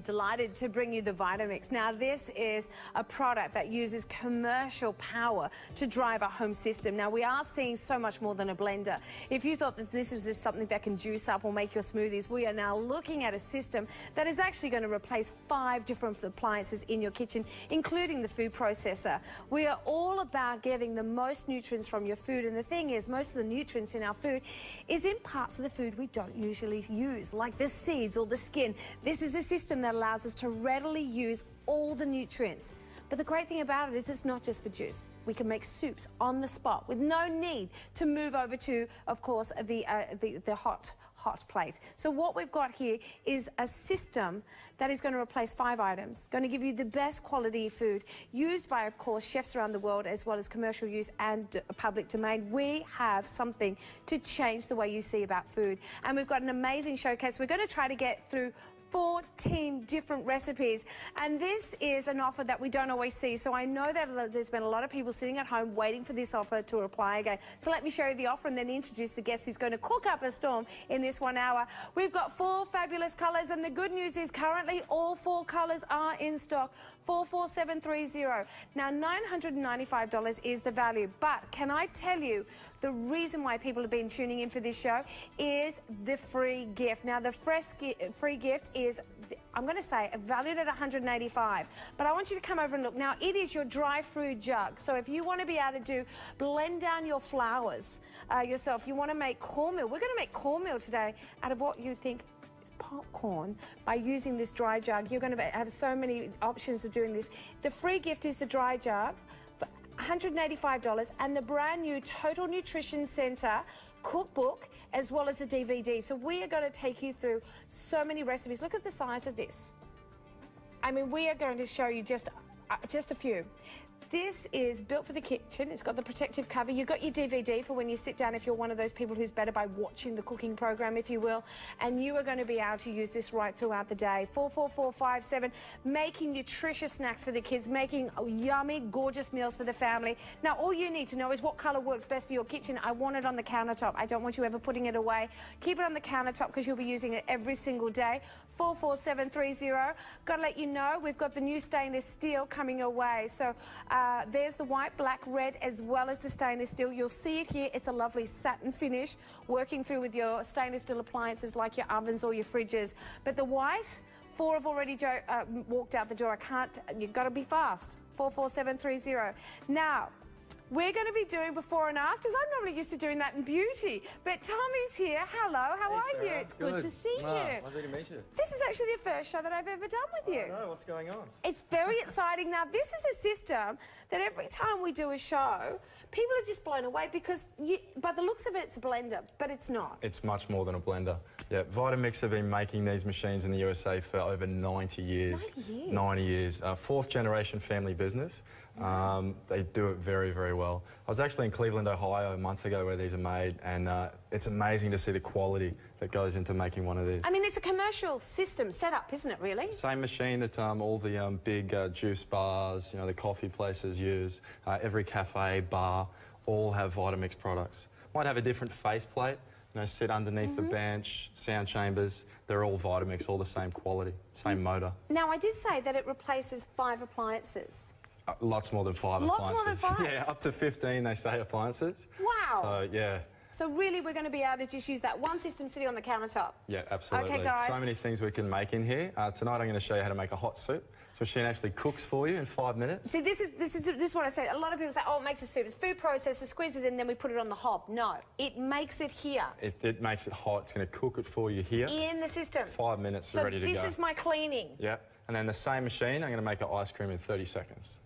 delighted to bring you the Vitamix. Now, this is a product that uses commercial power to drive a home system. Now, we are seeing so much more than a blender. If you thought that this was just something that can juice up or make your smoothies, we are now looking at a system that is actually going to replace 5 different appliances in your kitchen, including the food processor. We are all about getting the most nutrients from your food, and the thing is, most of the nutrients in our food is in parts of the food we don't usually use, like the seeds or the skin. This is a system that allows us to readily use all the nutrients. But the great thing about it is it's not just for juice. We can make soups on the spot with no need to move over to, of course, the hot plate. So what we've got here is a system that is going to replace 5 items, going to give you the best quality food, used by, of course, chefs around the world, as well as commercial use and public domain. We have something to change the way you see about food. And we've got an amazing showcase. We're going to try to get through 14 different recipes, and this is an offer that we don't always see. So I know that there's been a lot of people sitting at home waiting for this offer to apply again. So let me show you the offer and then introduce the guest who's going to cook up a storm in this 1 hour. We've got 4 fabulous colours, and the good news is currently all 4 colours are in stock. 44730. Now, $995 is the value, but can I tell you the reason why people have been tuning in for this show is the free gift. Now, the free gift is, I'm going to say, valued at $185, but I want you to come over and look. Now, it is your dry fruit jug. So if you want to be able to blend down your flours yourself, you want to make cornmeal. We're going to make cornmeal today out of what you think is popcorn by using this dry jug. You're going to have so many options of doing this. The free gift is the dry jug for $185, and the brand new Total Nutrition Center cookbook, as well as the DVD. So we are going to take you through so many recipes. Look at the size of this. I mean, we are going to show you just a few. This is built for the kitchen. It's got the protective cover. You've got your DVD for when you sit down, if you're one of those people who's better by watching the cooking program, if you will. And you are going to be able to use this right throughout the day. 44457, making nutritious snacks for the kids, making yummy, gorgeous meals for the family. Now, all you need to know is what colour works best for your kitchen. I want it on the countertop. I don't want you ever putting it away. Keep it on the countertop because you'll be using it every single day. 44730. Got to let you know, we've got the new stainless steel coming your way. So, there's the white, black, red, as well as the stainless steel. You'll see it here. It's a lovely satin finish, working through with your stainless steel appliances like your ovens or your fridges. But the white, 4 have already walked out the door. I can't, you've got to be fast. 44730. Now, we're going to be doing before and afters. I'm normally used to doing that in beauty, but Tommy's here. Hello, how are you? It's good to see you. Lovely to meet you. This is actually the first show that I've ever done with you. I know, what's going on? It's very exciting. Now, this is a system that every time we do a show, people are just blown away because, by the looks of it, it's a blender, but it's not. It's much more than a blender. Yeah, Vitamix have been making these machines in the USA for over 90 years. 90 years? 90 years. 4th generation family business. They do it very, very well. I was actually in Cleveland, Ohio a month ago where these are made, and it's amazing to see the quality that goes into making one of these. I mean, it's a commercial system set up, isn't it, really? Same machine that all the big juice bars, you know, the coffee places use. Every cafe, bar, all have Vitamix products. Might have a different faceplate, you know, sit underneath the bench, sound chambers. They're all Vitamix, all the same quality, same motor. Now, I did say that it replaces 5 appliances. Lots more than 5 appliances. Lots more than 5? Yeah, up to 15 they say appliances. Wow. So, yeah. So really we're going to be able to just use that one system sitting on the countertop? Yeah, absolutely. Okay, guys. So many things we can make in here. Tonight I'm going to show you how to make a hot soup. This machine actually cooks for you in 5 minutes. See, this is what I said. A lot of people say, oh, it makes a soup. It's food processor, squeeze it in, then we put it on the hob. No, it makes it here. It makes it hot. It's going to cook it for you here. In the system. 5 minutes, we're ready to go. So this is my cleaning. Yeah, and then the same machine, I'm going to make an ice cream in 30 seconds.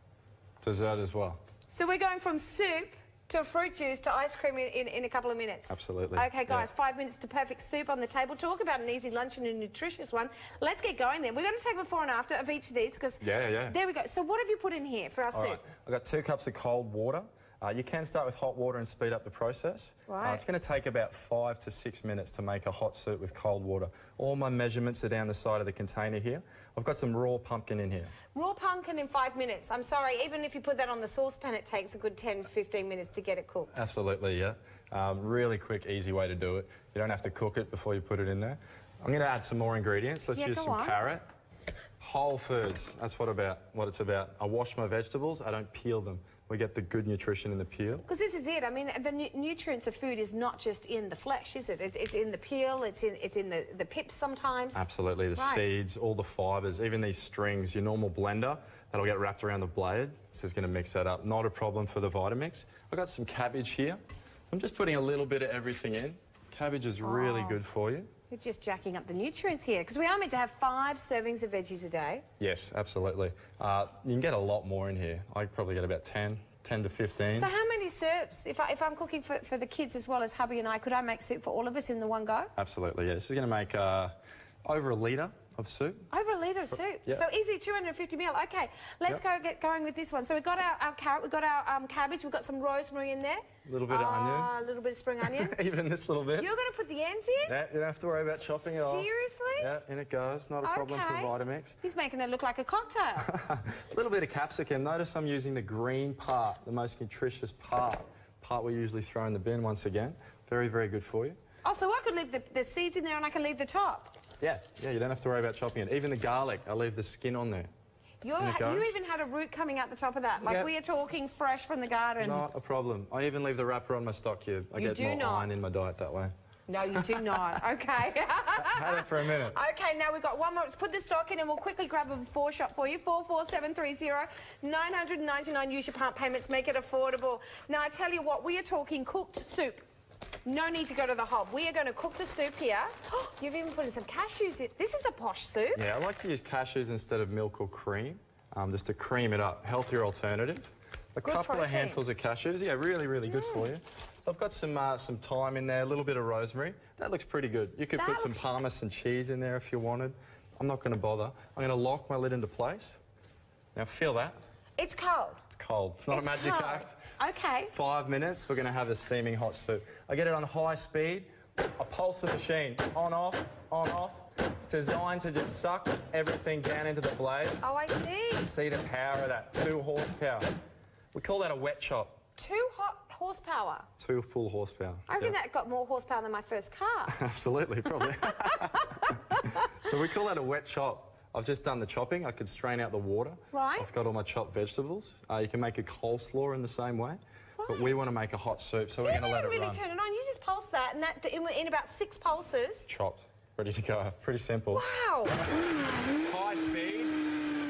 Dessert as well. So we're going from soup to a fruit juice to ice cream in a couple of minutes. Absolutely. Okay, guys, 5 minutes to perfect soup on the table. Talk about an easy lunch and a nutritious one. Let's get going then. We're going to take before and after of each of these because... Yeah. There we go. So what have you put in here for our soup? Right. I've got 2 cups of cold water. You can start with hot water and speed up the process. Right. It's going to take about 5 to 6 minutes to make a hot soup with cold water. All my measurements are down the side of the container here. I've got some raw pumpkin in here. Raw pumpkin in 5 minutes. I'm sorry, even if you put that on the saucepan, it takes a good 10, 15 minutes to get it cooked. Absolutely, yeah. Really quick, easy way to do it. You don't have to cook it before you put it in there. I'm going to add some more ingredients. Let's use some carrot. Whole foods, that's what it's about. I wash my vegetables, I don't peel them. We get the good nutrition in the peel. Because this is it. I mean, the nutrients of food is not just in the flesh, is it? It's in the peel, it's in the pips sometimes. Absolutely, the seeds, all the fibres, even these strings, your normal blender, that'll get wrapped around the blade. This is going to mix that up. Not a problem for the Vitamix. I've got some cabbage here. I'm just putting a little bit of everything in. Cabbage is really good for you. You're just jacking up the nutrients here, because we are meant to have 5 servings of veggies a day. Yes, absolutely. You can get a lot more in here. I probably get about 10 to 15. So how many soups, if I'm cooking for the kids as well as hubby and I, could I make soup for all of us in the one go? Absolutely, yeah. This is going to make over a litre of soup. Over a litre of soup? Yep. So easy, 250 ml. OK, let's get going with this one. So we've got our carrot, we've got our cabbage, we've got some rosemary in there. A little bit of onion. A little bit of spring onion. Even this little bit. You're going to put the ends in? Yeah, you don't have to worry about chopping it off. Seriously? Yeah, in it goes. Not a problem for Vitamix. He's making it look like a cocktail. A little bit of capsicum. Notice I'm using the green part, the most nutritious part we usually throw in the bin once again. Very, very good for you. Oh, so I could leave the seeds in there and I can leave the top? Yeah, you don't have to worry about chopping it. Even the garlic, I leave the skin on there. You even had a root coming out the top of that. Like we are talking fresh from the garden. Not a problem. I even leave the wrapper on my stock cube. I get more iron in my diet that way. No, you do not. OK. Had it for a minute. OK, now we've got one more. Let's put the stock in and we'll quickly grab a before shot for you. 44730 999. Use your part payments. Make it affordable. Now, I tell you what, we are talking cooked soup. No need to go to the hob. We are going to cook the soup here. You've even put in some cashews in. This is a posh soup. Yeah, I like to use cashews instead of milk or cream, just to cream it up. Healthier alternative. A couple of handfuls of cashews. Yeah, really, really good for you. I've got some thyme in there, a little bit of rosemary. That looks pretty good. You could put some Parmesan cheese in there if you wanted. I'm not going to bother. I'm going to lock my lid into place. Now, feel that. It's cold. It's cold. It's not a magic act. OK. 5 minutes, we're going to have a steaming hot soup. I get it on high speed. I pulse the machine. On, off, on, off. It's designed to just suck everything down into the blade. Oh, I see. See the power of that. 2 horsepower. We call that a wet chop. 2 horsepower? 2 full horsepower. I reckon that got more horsepower than my first car. Absolutely, probably. So we call that a wet chop. I've just done the chopping. I could strain out the water. Right. I've got all my chopped vegetables. You can make a coleslaw in the same way. Right. But we want to make a hot soup, so we're going to let it run. You really turn it on. You just pulse that, and that in about 6 pulses. Chopped. Ready to go. Pretty simple. Wow. High speed.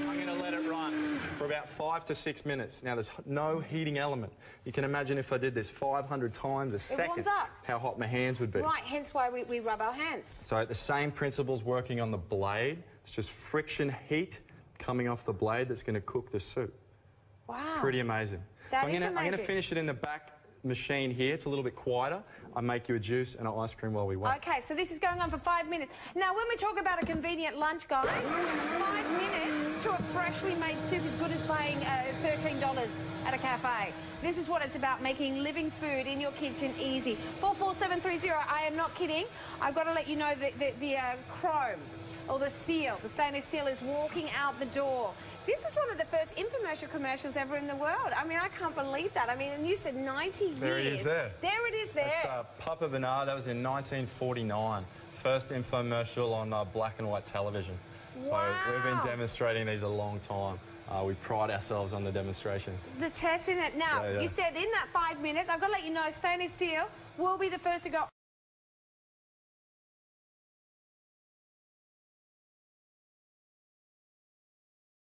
I'm going to let it run for about 5 to 6 minutes. Now, there's no heating element. You can imagine if I did this 500 times a second, warms up. How hot my hands would be. Right, hence why we rub our hands. So the same principle's working on the blade. It's just friction heat coming off the blade that's going to cook the soup. Wow. Pretty amazing. That is amazing. I'm going to finish it in the back machine here. It's a little bit quieter. I make you a juice and an ice cream while we wait. OK, so this is going on for 5 minutes. Now, when we talk about a convenient lunch, guys, 5 minutes to a freshly made soup is good as paying $13 at a cafe. This is what it's about, making living food in your kitchen easy. 44730, I am not kidding. I've got to let you know that the chrome, or the steel, the stainless steel is walking out the door. This is one of the first infomercial commercials ever in the world. I mean, I can't believe that. I mean, and you said 90 years. There it is there. There it is there. That's Papa Bernard. That was in 1949. First infomercial on black and white television. Wow. So we've been demonstrating these a long time. We pride ourselves on the demonstration. The test in it. Now, you said in that 5 minutes, I've got to let you know, stainless steel will be the first to go